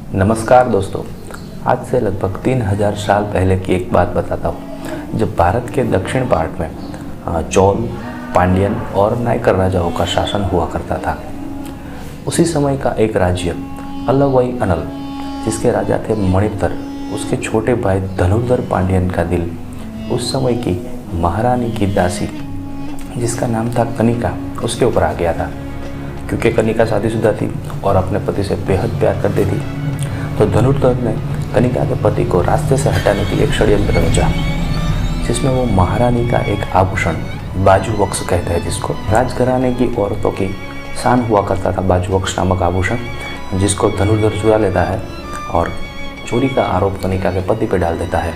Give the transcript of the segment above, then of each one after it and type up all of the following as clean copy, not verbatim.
नमस्कार दोस्तों। आज से लगभग 3000 साल पहले की एक बात बताता हूँ। जब भारत के दक्षिण पार्ट में चोल, पांड्यन और नायकर राजाओं का शासन हुआ करता था। उसी समय का एक राज्य अलवई अनल, जिसके राजा थे मणितर, उसके छोटे भाई धनुर्धर पांड्यन का दिल उस समय की महारानी की दासी, जिसका नाम था कनिका, उसके ऊपर आ गया था। क्योंकि कनिका शादीशुदा थी और अपने पति से बेहद प्यार करती थी, तो धनुर्धर ने कनिका के पति को रास्ते से हटाने के लिए एक षड्यंत्र रचा, जिसमें वो महारानी का एक आभूषण, बाजू वक्स कहते हैं जिसको, राजघराने की औरतों की शान हुआ करता था, बाजू वक्स नामक आभूषण, जिसको धनुर्धर चुरा लेता है और चोरी का आरोप कनिका के पति पर डाल देता है।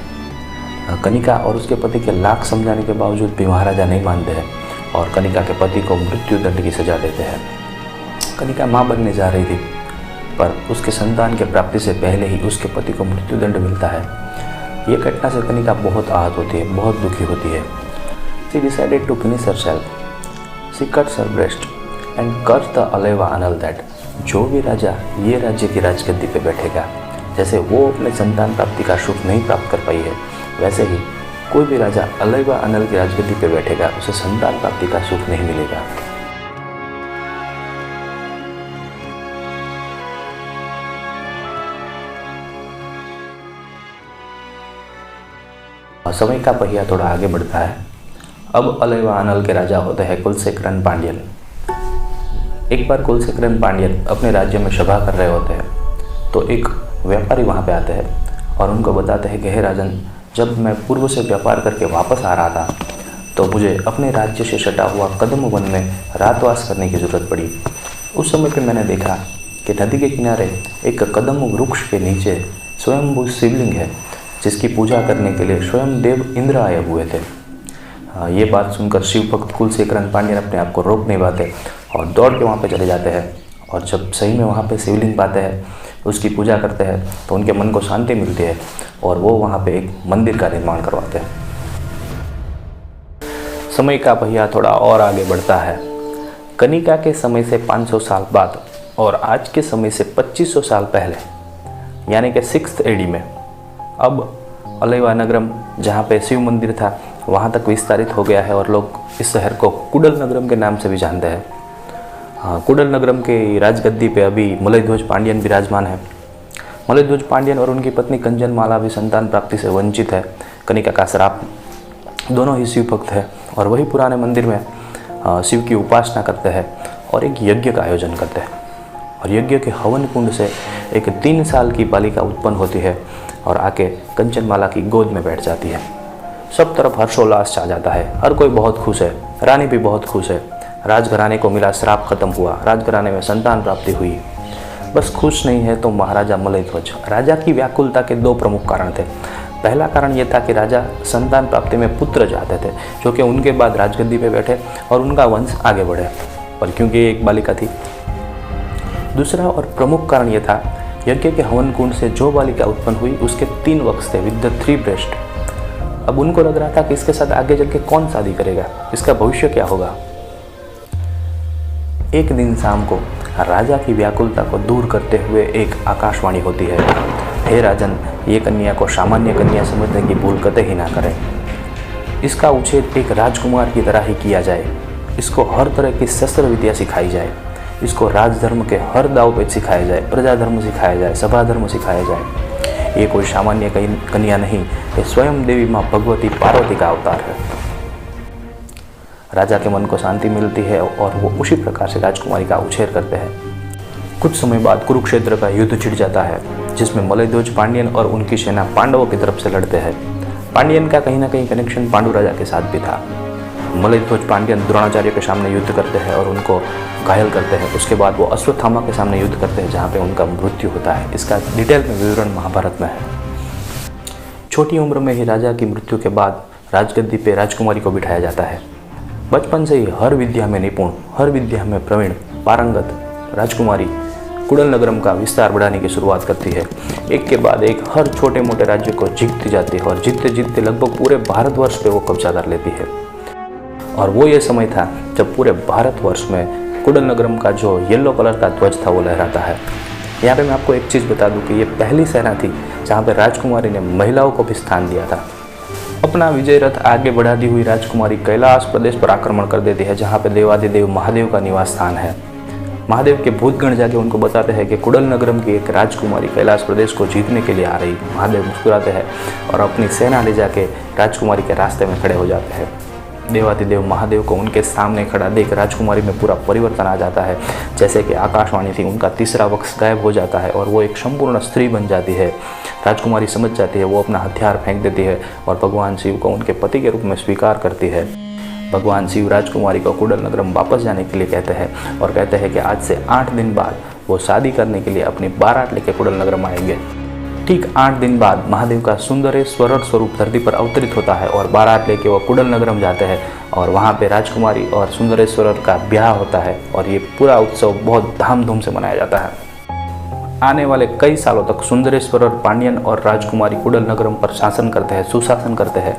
कनिका और उसके पति के लाख समझाने के बावजूद भी महाराजा नहीं मानते हैं और कनिका के पति को मृत्यु दंड की सजा देते हैं। कनिका माँ बनने जा रही थी, पर उसके संतान के प्राप्ति से पहले ही उसके पति को मृत्युदंड मिलता है। ये घटना से कनिका बहुत आहत होती है, बहुत दुखी होती है। She decided to finish herself. She cuts her breast and cursed the Aleva Anal that जो भी राजा ये राज्य की राजगद्दी पे बैठेगा, जैसे वो अपने संतान प्राप्ति का सुख नहीं प्राप्त कर पाई है, वैसे ही कोई भी राजा अलेवा अनल की राजगद्दी पे बैठेगा, उसे संतान प्राप्ति का सुख नहीं मिलेगा। समय का पहिया थोड़ा आगे बढ़ता है। अब अलेवा अनल के राजा होते हैं कुलशेखरन पांड्यन। एक बार कुलशेखरन पांड्यन अपने राज्य में सभा कर रहे होते हैं, तो एक व्यापारी वहाँ पे आते हैं और उनको बताते हैं कि हे राजन, जब मैं पूर्व से व्यापार करके वापस आ रहा था, तो मुझे अपने राज्य से सटा हुआ कदम वन में रातवास करने की ज़रूरत पड़ी। उस समय पर मैंने देखा कि नदी के किनारे एक कदम वृक्ष के नीचे स्वयंभू शिवलिंग है, जिसकी पूजा करने के लिए स्वयं देव इंद्र आए हुए थे। ये बात सुनकर शिव भक्त कुलशेखरन पांड्यन अपने आप को रोक नहीं पाते और दौड़ के वहाँ पे चले जाते हैं। और जब सही में वहाँ पे शिवलिंग पाते हैं, उसकी पूजा करते हैं, तो उनके मन को शांति मिलती है और वो वहाँ पे एक मंदिर का निर्माण करवाते हैं। समय का पहिया थोड़ा और आगे बढ़ता है। कनिका के समय से 500 साल बाद और आज के समय से 2500 साल पहले, यानी कि 6th AD में, अब अलेवा नगरम, जहाँ पे शिव मंदिर था, वहाँ तक विस्तारित हो गया है और लोग इस शहर को कुडल नगरम के नाम से भी जानते हैं। कुडल नगरम के राजगद्दी पे अभी मलयध्वज पांड्यन विराजमान है। मलयध्वज पांड्यन और उनकी पत्नी कंचनमाला भी संतान प्राप्ति से वंचित है। कनिका का श्राप, दोनों ही शिव भक्त है और वही पुराने मंदिर में शिव की उपासना करते हैं और एक यज्ञ का आयोजन करते हैं। और यज्ञ के हवन कुंड से एक 3 साल की बालिका उत्पन्न होती है और आके कंचनमाला की गोद में बैठ जाती है। सब तरफ हर्षोल्लास छा जाता है, हर कोई बहुत खुश है, रानी भी बहुत खुश है। राजघराने को मिला श्राप खत्म हुआ, राजघराने में संतान प्राप्ति हुई। बस खुश नहीं है तो महाराजा मलयध्वज। राजा की व्याकुलता के 2 प्रमुख कारण थे। पहला कारण यह था कि राजा संतान प्राप्ति में पुत्र चाहते थे, जो कि उनके बाद राजगद्दी पे बैठे और उनका वंश आगे बढ़े, पर क्योंकि एक बालिका थी। दूसरा और प्रमुख कारण यह था, यज्ञ के हवन कुंड से जो बालिका उत्पन्न हुई, उसके 3 वक्ष थे, विद द 3 ब्रेस्ट। अब उनको लग रहा था कि इसके साथ आगे चल के कौन शादी करेगा, इसका भविष्य क्या होगा। एक दिन शाम को राजा की व्याकुलता को दूर करते हुए एक आकाशवाणी होती है, हे राजन, ये कन्या को सामान्य कन्या समझने की भूल कतई ही ना करें। इसका उछेद एक राजकुमार की तरह ही किया जाए। इसको हर तरह की शस्त्र विद्या सिखाई जाए। इसको राजधर्म के हर दाव पेच सिखाया जाए, प्रजा धर्म सिखाया जाए, सभा धर्म सिखाया जाए। ये कोई सामान्य कन्या नहीं, ये स्वयं देवी माँ भगवती पार्वती का अवतार है। राजा के मन को शांति मिलती है और वो उसी प्रकार से राजकुमारी का उछेर करते हैं। कुछ समय बाद कुरुक्षेत्र का युद्ध छिड़ जाता है, जिसमें मलयध्वज पांड्यन और उनकी सेना पांडवों की तरफ से लड़ते हैं। पांड्यन का कहीं ना कहीं कनेक्शन पांडु राजा के साथ भी था। मलयध्वज पांड्यन द्रोणाचार्य के सामने युद्ध करते हैं और उनको घायल करते हैं। उसके बाद वो अश्वत्थामा के सामने युद्ध करते हैं, जहाँ पे उनका मृत्यु होता है। इसका डिटेल में विवरण महाभारत में है। छोटी उम्र में ही राजा की मृत्यु के बाद राजगद्दी पे राजकुमारी को बिठाया जाता है। बचपन से ही हर विद्या में निपुण, हर विद्या में प्रवीण, पारंगत राजकुमारी कुडल नगरम का विस्तार बढ़ाने की शुरुआत करती है। एक के बाद एक हर छोटे मोटे राज्य को जीतती जाती है और जीतते जीतते लगभग पूरे भारतवर्ष पे वो कब्जा कर लेती है। और वो ये समय था जब पूरे भारतवर्ष में कुडल नगरम का जो येलो कलर का ध्वज था वो लहराता है। यहाँ पे मैं आपको एक चीज़ बता दूँ कि ये पहली सेना थी जहाँ पे राजकुमारी ने महिलाओं को भी स्थान दिया था। अपना विजय रथ आगे बढ़ाती हुई राजकुमारी कैलाश प्रदेश पर आक्रमण कर देती है, जहाँ पे देवादिदेव महादेव का निवास स्थान है। महादेव के भूतगण जाके उनको बताते हैं कि कुडल नगरम की एक राजकुमारी कैलाश प्रदेश को जीतने के लिए आ रही। महादेव मुस्कुराते हैं और अपनी सेना ले जाके राजकुमारी के रास्ते में खड़े हो जाते हैं। देवादिदेव महादेव को उनके सामने खड़ा देख राजकुमारी में पूरा परिवर्तन आ जाता है। जैसे कि आकाशवाणी थी, उनका तीसरा वक्ष गायब हो जाता है और वो एक संपूर्ण स्त्री बन जाती है। राजकुमारी समझ जाती है, वो अपना हथियार फेंक देती है और भगवान शिव को उनके पति के रूप में स्वीकार करती है। भगवान शिव राजकुमारी को कुडल नगरम वापस जाने के लिए कहते हैं और कहते हैं कि आज से 8 दिन बाद वो शादी करने के लिए अपनी बारात लेके कुडल नगरम आएंगे। ठीक 8 दिन बाद महादेव का सुंदरेश्वर स्वरूप धरती पर अवतरित होता है और बारात लेके वो कुडल नगरम जाते हैं और वहाँ पे राजकुमारी और सुंदरेश्वर का ब्याह होता है और ये पूरा उत्सव बहुत धामधूम से मनाया जाता है। आने वाले कई सालों तक सुंदरेश्वर पांड्यन और राजकुमारी कुडल नगरम पर शासन करते हैं, सुशासन करते हैं।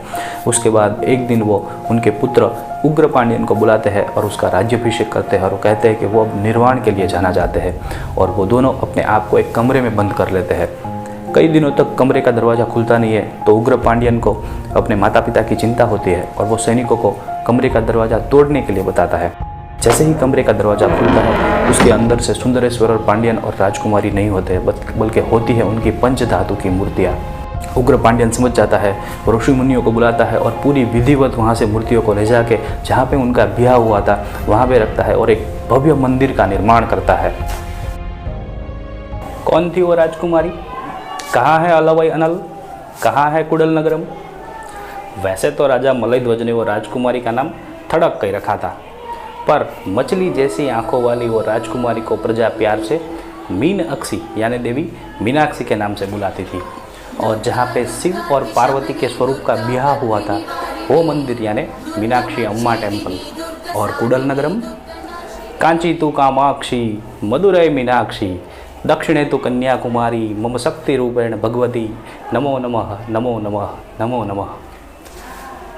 उसके बाद एक दिन वो उनके पुत्र उग्र पांड्यन को बुलाते हैं और उसका राज्याभिषेक करते हैं और वो कहते हैं कि वो अब निर्वाण के लिए जाना चाहते हैं और वो दोनों अपने आप को एक कमरे में बंद कर लेते हैं। कई दिनों तक कमरे का दरवाज़ा खुलता नहीं है तो उग्र पांड्यन को अपने माता पिता की चिंता होती है और वो सैनिकों को कमरे का दरवाज़ा तोड़ने के लिए बताता है। जैसे ही कमरे का दरवाज़ा खुलता है उसके अंदर से सुंदरेश्वर पांड्यन और राजकुमारी नहीं होते बल्कि होती है उनकी पंच धातु की मूर्तियाँ। उग्र पांड्यन समझ जाता है, ऋषि मुनियों को बुलाता है और पूरी विधिवत वहाँ से मूर्तियों को ले जाके जहाँ पे उनका ब्याह हुआ था वहाँ पे रखता है और एक भव्य मंदिर का निर्माण करता है। कौन थी वो राजकुमारी? कहाँ है अलवई अनल? कहाँ है कुडल नगरम? वैसे तो राजा मलयध्वज ने वो राजकुमारी का नाम थड़क कह रखा था, पर मछली जैसी आंखों वाली वो राजकुमारी को प्रजा प्यार से मीनाक्षी यानी देवी मीनाक्षी के नाम से बुलाती थी। और जहाँ पे शिव और पार्वती के स्वरूप का ब्याह हुआ था वो मंदिर यानी मीनाक्षी अम्मा टेम्पल। और कुडल नगरम? कांची तू कामाक्षी मदुरै मीनाक्षी दक्षिणे तो कन्याकुमारी मम शक्ति रूपेण भगवती नमो नमः नमो नमः नमो नमः।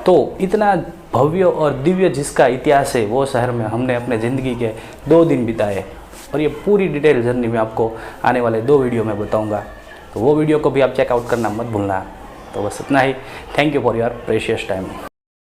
तो इतना भव्य और दिव्य जिसका इतिहास है वो शहर में हमने अपने ज़िंदगी के 2 दिन बिताए और ये पूरी डिटेल जर्नी में आपको आने वाले 2 वीडियो में बताऊंगा। तो वो वीडियो को भी आप चेकआउट करना मत भूलना। तो बस इतना ही। Thank you for your precious time.